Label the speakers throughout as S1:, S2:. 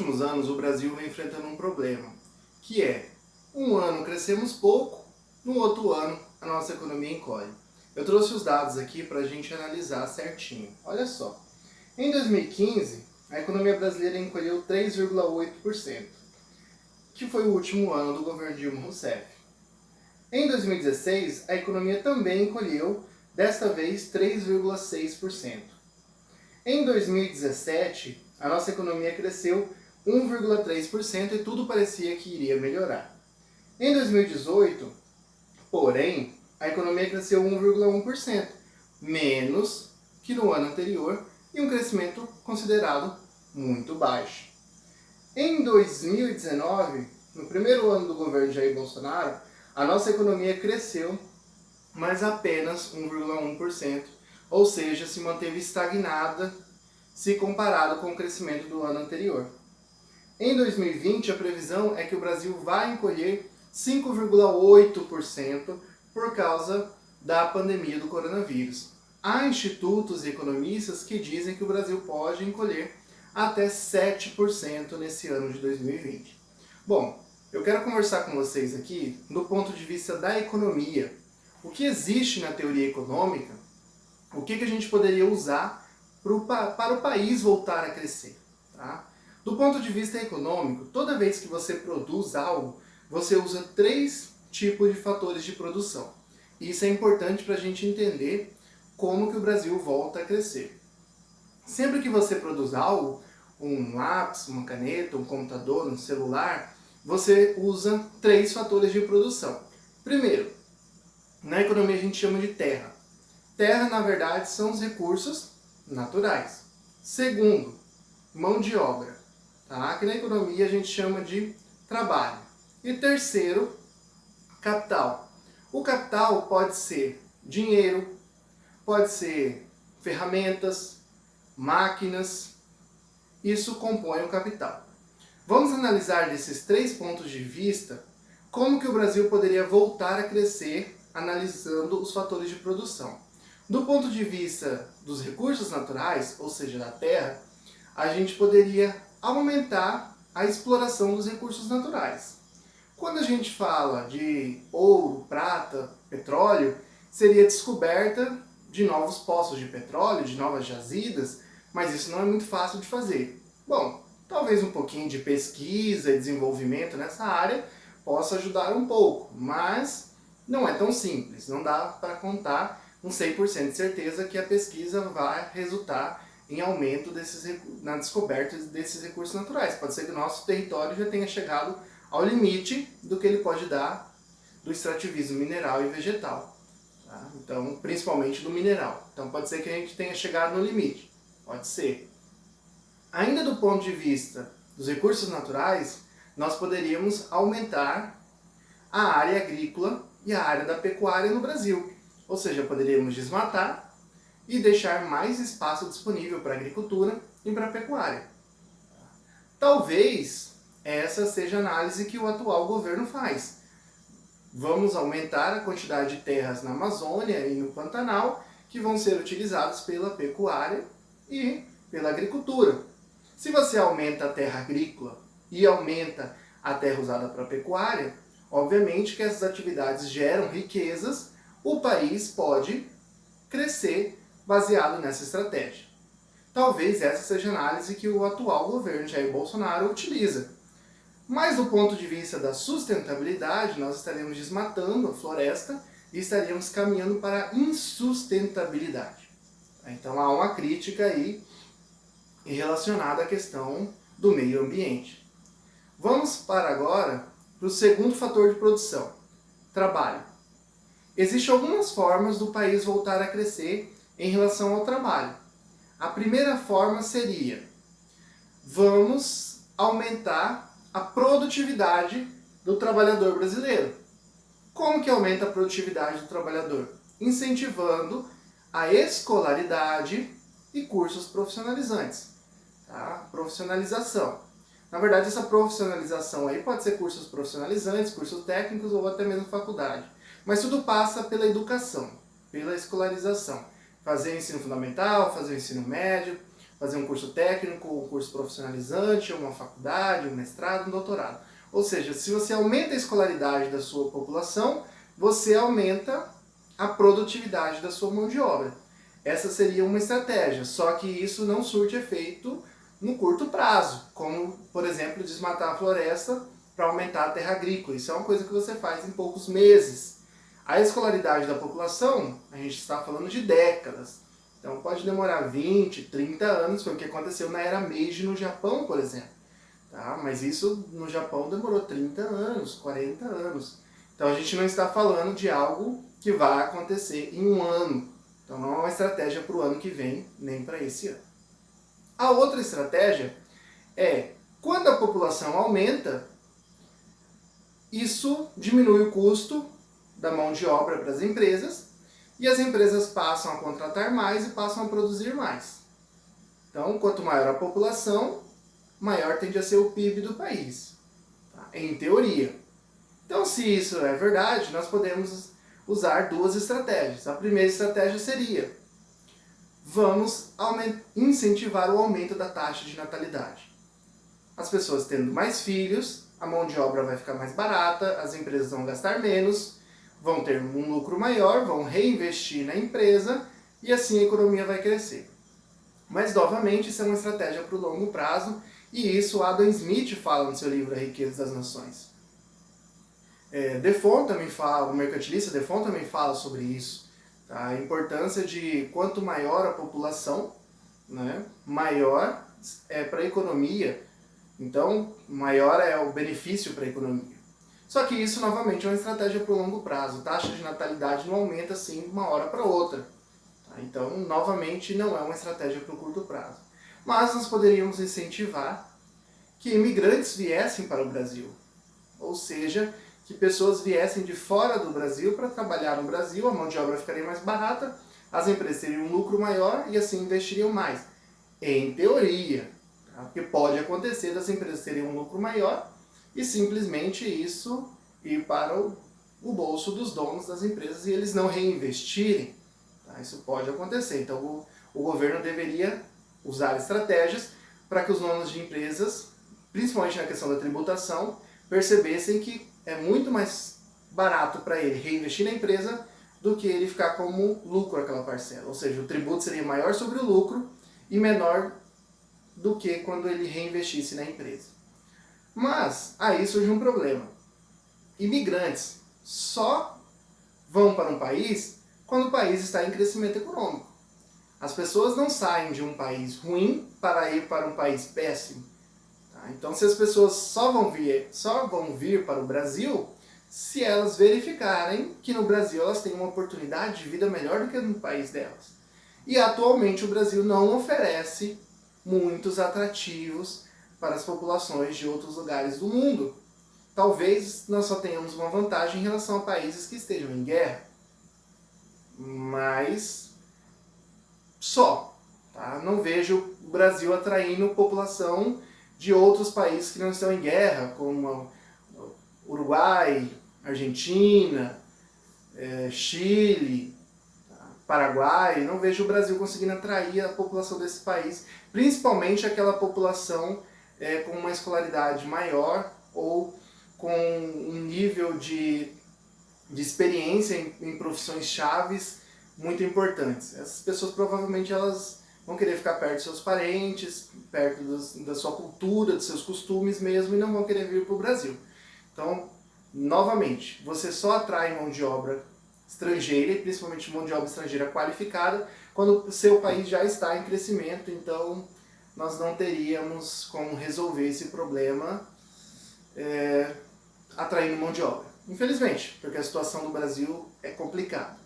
S1: últimos anos o Brasil vem enfrentando um problema, que é, um ano crescemos pouco, no outro ano a nossa economia encolhe. Eu trouxe os dados aqui para a gente analisar certinho. Olha só, em 2015 a economia brasileira encolheu 3,8%, que foi o último ano do governo Dilma Rousseff. Em 2016 a economia também encolheu, desta vez 3,6%. Em 2017, a nossa economia cresceu 1,3% e tudo parecia que iria melhorar. Em 2018, porém, a economia cresceu 1,1%, menos que no ano anterior e um crescimento considerado muito baixo. Em 2019, no primeiro ano do governo Jair Bolsonaro, a nossa economia cresceu, mas apenas 1,1%, ou seja, se manteve estagnada se comparado com o crescimento do ano anterior. Em 2020, a previsão é que o Brasil vai encolher 5,8% por causa da pandemia do coronavírus. Há institutos e economistas que dizem que o Brasil pode encolher até 7% nesse ano de 2020. Bom, eu quero conversar com vocês aqui do ponto de vista da economia. O que existe na teoria econômica, o que a gente poderia usar para o país voltar a crescer. Tá? Do ponto de vista econômico, toda vez que você produz algo, você usa 3 tipos de fatores de produção. E isso é importante para a gente entender como que o Brasil volta a crescer. Sempre que você produz algo, um lápis, uma caneta, um computador, um celular, você usa 3 fatores de produção. Primeiro, na economia a gente chama de terra. Terra, na verdade, são os recursos naturais. Segundo, mão de obra, tá? Que na economia a gente chama de trabalho. E terceiro, capital. O capital pode ser dinheiro, pode ser ferramentas, máquinas, isso compõe o capital. Vamos analisar desses 3 pontos de vista como que o Brasil poderia voltar a crescer analisando os fatores de produção. Do ponto de vista dos recursos naturais, ou seja, da terra, a gente poderia aumentar a exploração dos recursos naturais. Quando a gente fala de ouro, prata, petróleo, seria descoberta de novos poços de petróleo, de novas jazidas, mas isso não é muito fácil de fazer. Bom, talvez um pouquinho de pesquisa e desenvolvimento nessa área possa ajudar um pouco, mas não é tão simples, não dá para contar com 100% de certeza que a pesquisa vai resultar em aumento na descoberta desses recursos naturais. Pode ser que o nosso território já tenha chegado ao limite do que ele pode dar do extrativismo mineral e vegetal. Tá? Então, principalmente do mineral. Então pode ser que a gente tenha chegado no limite. Pode ser. Ainda do ponto de vista dos recursos naturais, nós poderíamos aumentar a área agrícola e a área da pecuária no Brasil. Ou seja, poderíamos desmatar e deixar mais espaço disponível para a agricultura e para a pecuária. Talvez essa seja a análise que o atual governo faz. Vamos aumentar a quantidade de terras na Amazônia e no Pantanal que vão ser utilizadas pela pecuária e pela agricultura. Se você aumenta a terra agrícola e aumenta a terra usada para a pecuária, obviamente que essas atividades geram riquezas, o país pode crescer baseado nessa estratégia. Talvez essa seja a análise que o atual governo Jair Bolsonaro utiliza. Mas do ponto de vista da sustentabilidade, nós estaremos desmatando a floresta e estaríamos caminhando para a insustentabilidade. Então há uma crítica aí relacionada à questão do meio ambiente. Vamos para agora para o segundo fator de produção, trabalho. Existem algumas formas do país voltar a crescer em relação ao trabalho. A primeira forma seria, vamos aumentar a produtividade do trabalhador brasileiro. Como que aumenta a produtividade do trabalhador? Incentivando a escolaridade e cursos profissionalizantes. Tá? Profissionalização. Na verdade, essa profissionalização aí pode ser cursos profissionalizantes, cursos técnicos ou até mesmo faculdade. Mas tudo passa pela educação, pela escolarização. Fazer o ensino fundamental, fazer o ensino médio, fazer um curso técnico, um curso profissionalizante, uma faculdade, um mestrado, um doutorado. Ou seja, se você aumenta a escolaridade da sua população, você aumenta a produtividade da sua mão de obra. Essa seria uma estratégia, só que isso não surte efeito no curto prazo, como, por exemplo, desmatar a floresta para aumentar a terra agrícola. Isso é uma coisa que você faz em poucos meses. A escolaridade da população, a gente está falando de décadas. Então pode demorar 20, 30 anos, foi o que aconteceu na era Meiji no Japão, por exemplo. Tá? Mas isso no Japão demorou 30 anos, 40 anos. Então a gente não está falando de algo que vai acontecer em um ano. Então não é uma estratégia para o ano que vem, nem para esse ano. A outra estratégia é, quando a população aumenta, isso diminui o custo da mão de obra para as empresas e as empresas passam a contratar mais e passam a produzir mais. Então, quanto maior a população, maior tende a ser o PIB do país, tá? Em teoria. Então, se isso é verdade, nós podemos usar duas estratégias. A primeira estratégia seria: vamos incentivar o aumento da taxa de natalidade. As pessoas tendo mais filhos, a mão de obra vai ficar mais barata, as empresas vão gastar menos, vão ter um lucro maior, vão reinvestir na empresa e assim a economia vai crescer. Mas, novamente, isso é uma estratégia para o longo prazo e isso Adam Smith fala no seu livro A Riqueza das Nações. Defoe também fala, o mercantilista Defoe também fala sobre isso. Tá? A importância de quanto maior a população, né, maior é para a economia, então maior é o benefício para a economia. Só que isso, novamente, é uma estratégia para o longo prazo. A taxa de natalidade não aumenta assim de uma hora para outra. Tá? Então, novamente, não é uma estratégia para o curto prazo. Mas nós poderíamos incentivar que imigrantes viessem para o Brasil. Ou seja, que pessoas viessem de fora do Brasil para trabalhar no Brasil, a mão de obra ficaria mais barata, as empresas teriam um lucro maior e assim investiriam mais. Em teoria, tá? Porque pode acontecer das empresas terem um lucro maior e simplesmente isso ir para o bolso dos donos das empresas e eles não reinvestirem. Tá? Isso pode acontecer. Então o governo deveria usar estratégias para que os donos de empresas, principalmente na questão da tributação, percebessem que é muito mais barato para ele reinvestir na empresa do que ele ficar como lucro aquela parcela. Ou seja, o tributo seria maior sobre o lucro e menor do que quando ele reinvestisse na empresa. Mas aí surge um problema. Imigrantes só vão para um país quando o país está em crescimento econômico. As pessoas não saem de um país ruim para ir para um país péssimo. Então, se as pessoas só vão vir para o Brasil se elas verificarem que no Brasil elas têm uma oportunidade de vida melhor do que no país delas. E atualmente o Brasil não oferece muitos atrativos para as populações de outros lugares do mundo. Talvez nós só tenhamos uma vantagem em relação a países que estejam em guerra. Mas só. Tá? Não vejo o Brasil atraindo população de outros países que não estão em guerra, como Uruguai, Argentina, Chile, Paraguai. Não vejo o Brasil conseguindo atrair a população desse país, principalmente aquela população com uma escolaridade maior ou com um nível de experiência em profissões chaves muito importantes. Essas pessoas provavelmente elas vão querer ficar perto dos seus parentes, perto da sua cultura, dos seus costumes mesmo, e não vão querer vir para o Brasil. Então, novamente, você só atrai mão de obra estrangeira, e principalmente mão de obra estrangeira qualificada, quando o seu país já está em crescimento. Então, nós não teríamos como resolver esse problema atraindo mão de obra. Infelizmente, porque a situação do Brasil é complicada.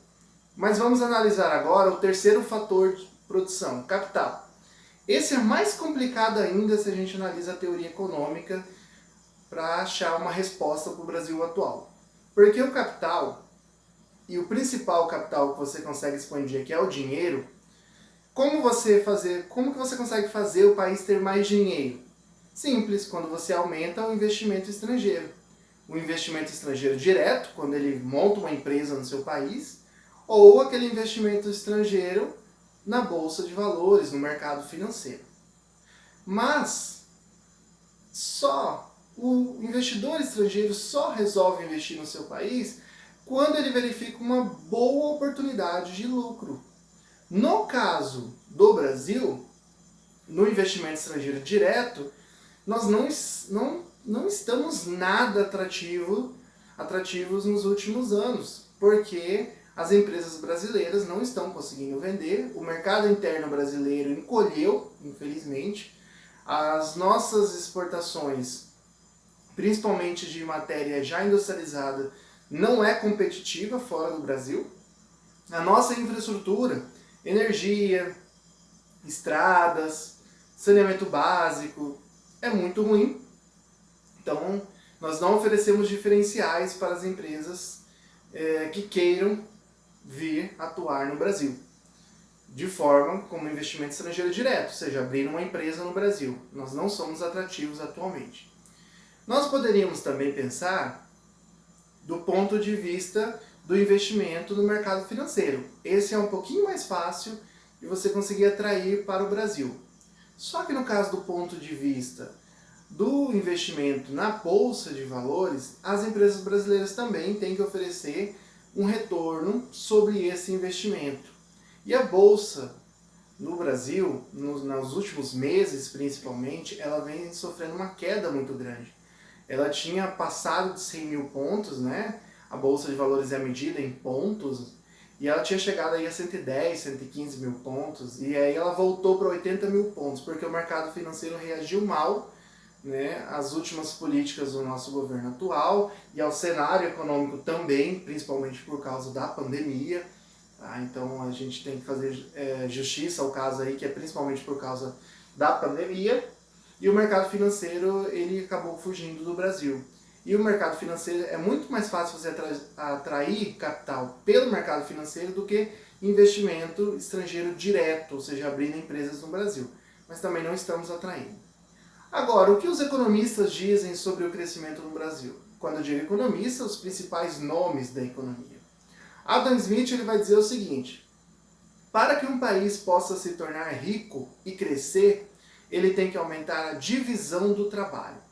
S1: Mas vamos analisar agora o terceiro fator de produção, capital. Esse é mais complicado ainda se a gente analisa a teoria econômica para achar uma resposta para o Brasil atual. Porque o capital, e o principal capital que você consegue expandir aqui é o dinheiro, como que você consegue fazer o país ter mais dinheiro? Simples, quando você aumenta o investimento estrangeiro. O investimento estrangeiro direto, quando ele monta uma empresa no seu país, ou aquele investimento estrangeiro na bolsa de valores, no mercado financeiro. Mas o investidor estrangeiro só resolve investir no seu país quando ele verifica uma boa oportunidade de lucro. No caso do Brasil, no investimento estrangeiro direto, nós não estamos nada atrativos nos últimos anos, porque as empresas brasileiras não estão conseguindo vender, o mercado interno brasileiro encolheu, infelizmente, as nossas exportações, principalmente de matéria já industrializada, não é competitiva fora do Brasil. A nossa infraestrutura, energia, estradas, saneamento básico, é muito ruim. Então, nós não oferecemos diferenciais para as empresas que queiram vir atuar no Brasil, de forma como investimento estrangeiro direto, ou seja, abrir uma empresa no Brasil. Nós não somos atrativos atualmente. Nós poderíamos também pensar do ponto de vista do investimento no mercado financeiro. Esse é um pouquinho mais fácil de você conseguir atrair para o Brasil. Só que no caso do ponto de vista do investimento na bolsa de valores, as empresas brasileiras também têm que oferecer um retorno sobre esse investimento. E a bolsa no Brasil, nos últimos meses principalmente, ela vem sofrendo uma queda muito grande. Ela tinha passado de 100 mil pontos, né? A bolsa de valores é medida em pontos, e ela tinha chegado aí a 110, 115 mil pontos, e aí ela voltou para 80 mil pontos, porque o mercado financeiro reagiu mal, né, às últimas políticas do nosso governo atual e ao cenário econômico também, principalmente por causa da pandemia. Tá? Então a gente tem que fazer justiça ao caso aí, que é principalmente por causa da pandemia, e o mercado financeiro ele acabou fugindo do Brasil. E o mercado financeiro é muito mais fácil você atrair capital pelo mercado financeiro do que investimento estrangeiro direto, ou seja, abrindo empresas no Brasil. Mas também não estamos atraindo. Agora, o que os economistas dizem sobre o crescimento no Brasil? Quando eu digo economista, os principais nomes da economia. Adam Smith ele vai dizer o seguinte: para que um país possa se tornar rico e crescer, ele tem que aumentar a divisão do trabalho.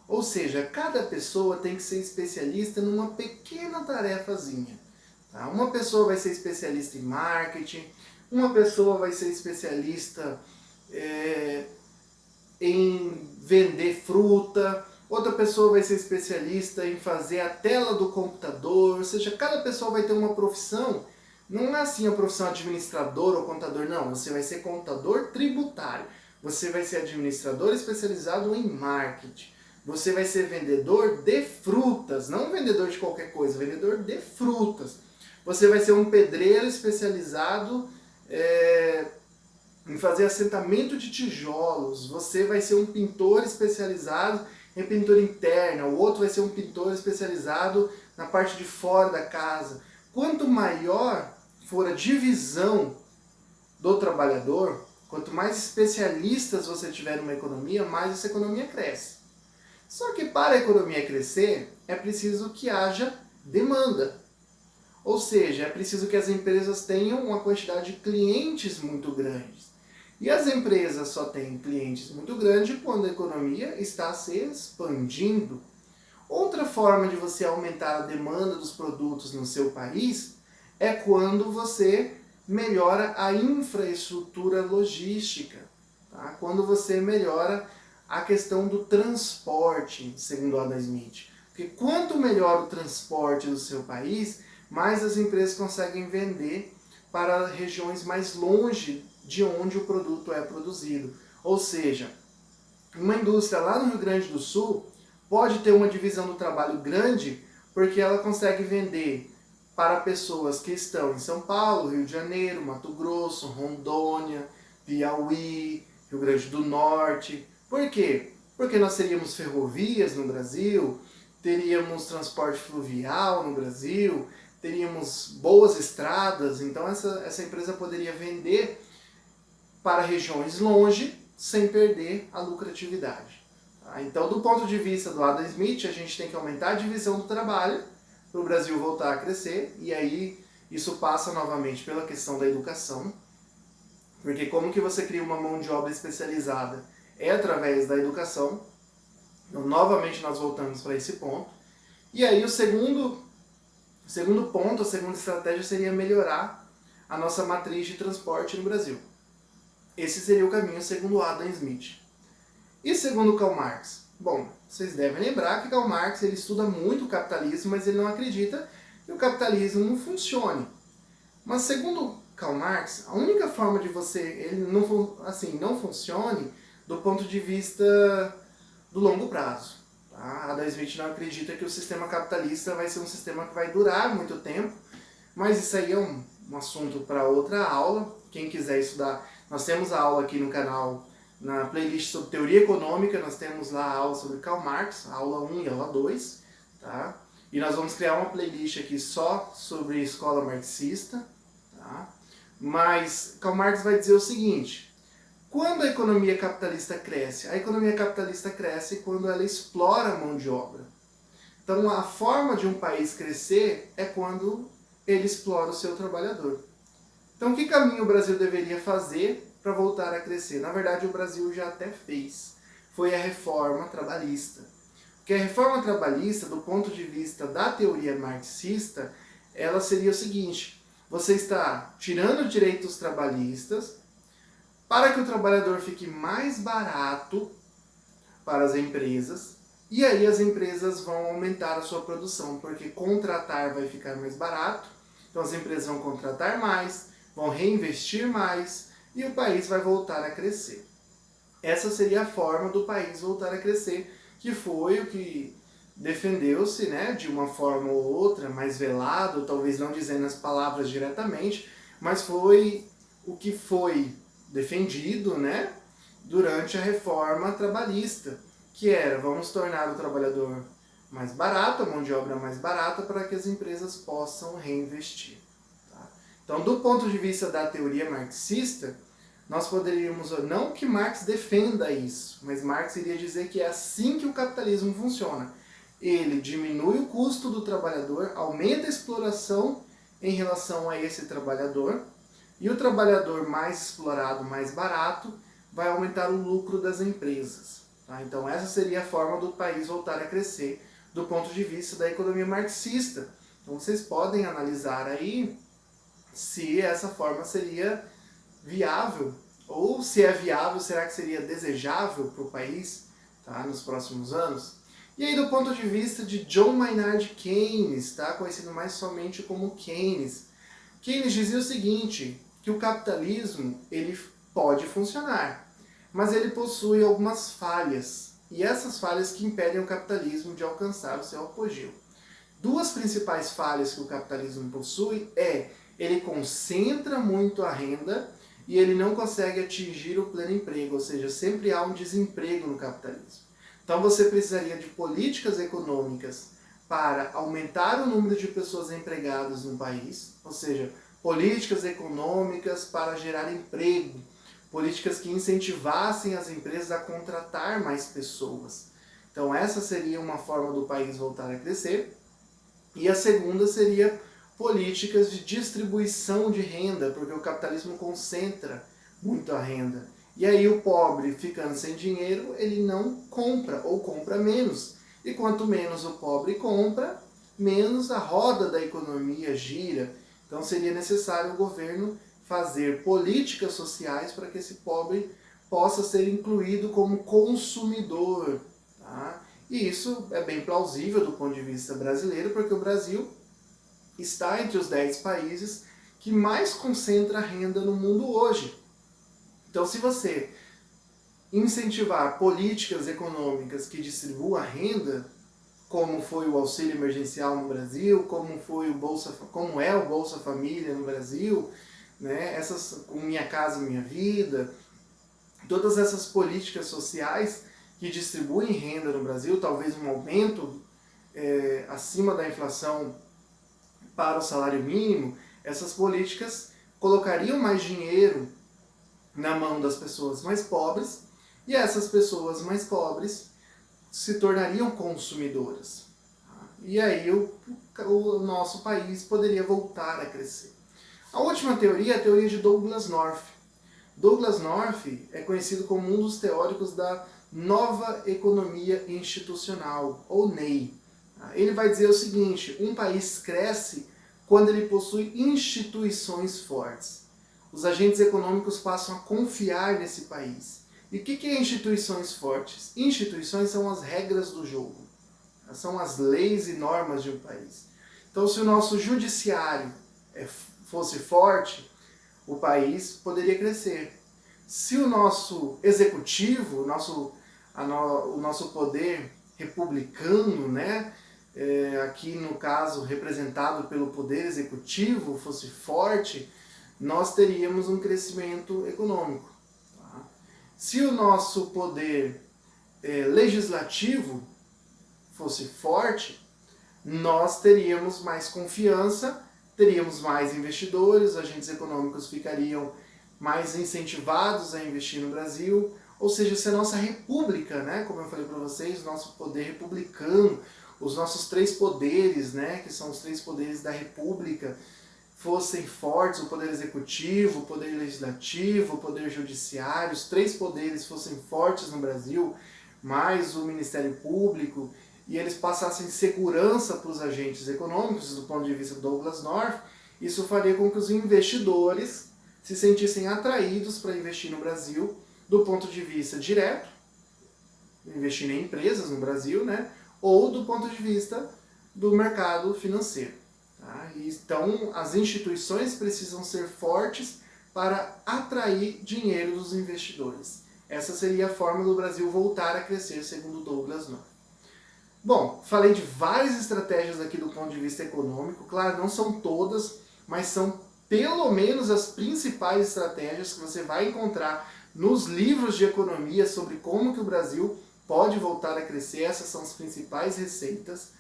S1: Ou seja, cada pessoa tem que ser especialista numa pequena tarefazinha. Tá? Uma pessoa vai ser especialista em marketing, uma pessoa vai ser especialista em vender fruta, outra pessoa vai ser especialista em fazer a tela do computador, ou seja, cada pessoa vai ter uma profissão. Não é assim a profissão administrador ou contador, não. Você vai ser contador tributário, você vai ser administrador especializado em marketing, você vai ser vendedor de frutas, não vendedor de qualquer coisa, vendedor de frutas. Você vai ser um pedreiro especializado em fazer assentamento de tijolos, você vai ser um pintor especializado em pintura interna, o outro vai ser um pintor especializado na parte de fora da casa. Quanto maior for a divisão do trabalhador, quanto mais especialistas você tiver numa economia, mais essa economia cresce. Só que para a economia crescer, é preciso que haja demanda. Ou seja, é preciso que as empresas tenham uma quantidade de clientes muito grandes. E as empresas só têm clientes muito grandes quando a economia está se expandindo. Outra forma de você aumentar a demanda dos produtos no seu país é quando você melhora a infraestrutura logística. Tá? Quando você melhora a questão do transporte, segundo Adam Smith. Porque quanto melhor o transporte do seu país, mais as empresas conseguem vender para regiões mais longe de onde o produto é produzido. Ou seja, uma indústria lá no Rio Grande do Sul pode ter uma divisão do trabalho grande porque ela consegue vender para pessoas que estão em São Paulo, Rio de Janeiro, Mato Grosso, Rondônia, Piauí, Rio Grande do Norte. Por quê? Porque nós teríamos ferrovias no Brasil, teríamos transporte fluvial no Brasil, teríamos boas estradas, então essa empresa poderia vender para regiões longe sem perder a lucratividade. Tá? Então, do ponto de vista do Adam Smith, a gente tem que aumentar a divisão do trabalho para o Brasil voltar a crescer, e aí isso passa novamente pela questão da educação. Porque como que você cria uma mão de obra especializada? É através da educação. Então, novamente nós voltamos para esse ponto. E aí o segundo ponto, a segunda estratégia seria melhorar a nossa matriz de transporte no Brasil. Esse seria o caminho segundo Adam Smith. E segundo Karl Marx? Bom, vocês devem lembrar que Karl Marx ele estuda muito o capitalismo, mas ele não acredita que o capitalismo não funcione. Mas segundo Karl Marx, a única forma de ele não funcione do ponto de vista do longo prazo. Tá? Adam Smith não acredita que o sistema capitalista vai ser um sistema que vai durar muito tempo, mas isso aí é um assunto para outra aula. Quem quiser estudar, nós temos a aula aqui no canal, na playlist sobre teoria econômica, nós temos lá a aula sobre Karl Marx, a aula 1 e a aula 2, tá? E nós vamos criar uma playlist aqui só sobre escola marxista, tá? Mas Karl Marx vai dizer o seguinte: quando a economia capitalista cresce? A economia capitalista cresce quando ela explora a mão de obra. Então a forma de um país crescer é quando ele explora o seu trabalhador. Então que caminho o Brasil deveria fazer para voltar a crescer? Na verdade o Brasil já até fez. Foi a reforma trabalhista. Porque a reforma trabalhista, do ponto de vista da teoria marxista, ela seria o seguinte: você está tirando direitos trabalhistas para que o trabalhador fique mais barato para as empresas, e aí as empresas vão aumentar a sua produção, porque contratar vai ficar mais barato, então as empresas vão contratar mais, vão reinvestir mais, e o país vai voltar a crescer. Essa seria a forma do país voltar a crescer, que foi o que defendeu-se, né, de uma forma ou outra, mais velado, talvez não dizendo as palavras diretamente, mas foi o que foi defendido, né, durante a reforma trabalhista, que era: vamos tornar o trabalhador mais barato, a mão de obra mais barata, para que as empresas possam reinvestir. Tá? Então, do ponto de vista da teoria marxista, nós poderíamos, não que Marx defenda isso, mas Marx iria dizer que é assim que o capitalismo funciona. Ele diminui o custo do trabalhador, aumenta a exploração em relação a esse trabalhador, e o trabalhador mais explorado, mais barato, vai aumentar o lucro das empresas. Tá? Então essa seria a forma do país voltar a crescer do ponto de vista da economia marxista. Então vocês podem analisar aí se essa forma seria viável, ou se é viável, será que seria desejável para o país, tá, nos próximos anos? E aí do ponto de vista de John Maynard Keynes, tá, conhecido mais somente como Keynes, Keynes dizia o seguinte, que o capitalismo ele pode funcionar, mas ele possui algumas falhas, e essas falhas que impedem o capitalismo de alcançar o seu apogeu. Duas principais falhas que o capitalismo possui ele concentra muito a renda e ele não consegue atingir o pleno emprego, ou seja, sempre há um desemprego no capitalismo. Então você precisaria de políticas econômicas para aumentar o número de pessoas empregadas no país, ou seja, políticas econômicas para gerar emprego, políticas que incentivassem as empresas a contratar mais pessoas. Então essa seria uma forma do país voltar a crescer. E a segunda seria políticas de distribuição de renda, porque o capitalismo concentra muito a renda. E aí o pobre, ficando sem dinheiro, ele não compra, ou compra menos. E quanto menos o pobre compra, menos a roda da economia gira. Então seria necessário o governo fazer políticas sociais para que esse pobre possa ser incluído como consumidor. Tá? E isso é bem plausível do ponto de vista brasileiro, porque o Brasil está entre os 10 países que mais concentra renda no mundo hoje. Então, se você incentivar políticas econômicas que distribuam a renda, como foi o auxílio emergencial no Brasil, como é o Bolsa Família no Brasil, né, o Minha Casa Minha Vida, todas essas políticas sociais que distribuem renda no Brasil, talvez um aumento acima da inflação para o salário mínimo, essas políticas colocariam mais dinheiro na mão das pessoas mais pobres, e essas pessoas mais pobres se tornariam consumidoras. E aí o nosso país poderia voltar a crescer. A última teoria é a teoria de Douglass North. Douglass North é conhecido como um dos teóricos da nova economia institucional, ou NEI. Ele vai dizer o seguinte: um país cresce quando ele possui instituições fortes. Os agentes econômicos passam a confiar nesse país. E o que é instituições fortes? Instituições são as regras do jogo, são as leis e normas de um país. Então, se o nosso judiciário fosse forte, o país poderia crescer. Se o nosso executivo, o nosso poder republicano, né, aqui no caso representado pelo poder executivo, fosse forte, nós teríamos um crescimento econômico. Tá? Se o nosso poder legislativo fosse forte, nós teríamos mais confiança, teríamos mais investidores, agentes econômicos ficariam mais incentivados a investir no Brasil, ou seja, se a nossa república, né, como eu falei para vocês, nosso poder republicano, os nossos três poderes, né, que são os três poderes da república, fossem fortes, o poder executivo, o poder legislativo, o poder judiciário, os três poderes fossem fortes no Brasil, mais o Ministério Público, e eles passassem segurança para os agentes econômicos, do ponto de vista do Douglass North, isso faria com que os investidores se sentissem atraídos para investir no Brasil, do ponto de vista direto, investir em empresas no Brasil, né, ou do ponto de vista do mercado financeiro. Tá? Então, as instituições precisam ser fortes para atrair dinheiro dos investidores. Essa seria a forma do Brasil voltar a crescer, segundo Douglass North. Bom, falei de várias estratégias aqui do ponto de vista econômico. Claro, não são todas, mas são pelo menos as principais estratégias que você vai encontrar nos livros de economia sobre como que o Brasil pode voltar a crescer. Essas são as principais receitas.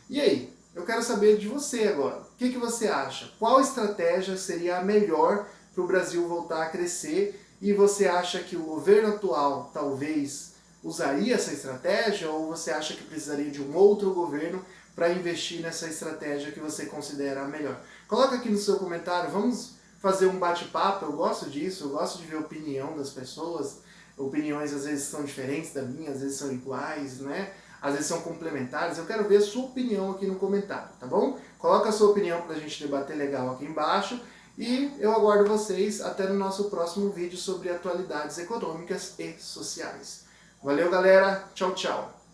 S1: E aí, eu quero saber de você agora. O que você acha? Qual estratégia seria a melhor para o Brasil voltar a crescer? E você acha que o governo atual talvez usaria essa estratégia, ou você acha que precisaria de um outro governo para investir nessa estratégia que você considera a melhor? Coloca aqui no seu comentário, vamos fazer um bate-papo. Eu gosto disso, eu gosto de ver a opinião das pessoas. Opiniões às vezes são diferentes da minha, às vezes são iguais, né? Às vezes são complementares. Eu quero ver a sua opinião aqui no comentário, tá bom? Coloca a sua opinião para a gente debater legal aqui embaixo. E eu aguardo vocês até no nosso próximo vídeo sobre atualidades econômicas e sociais. Valeu, galera. Tchau, tchau.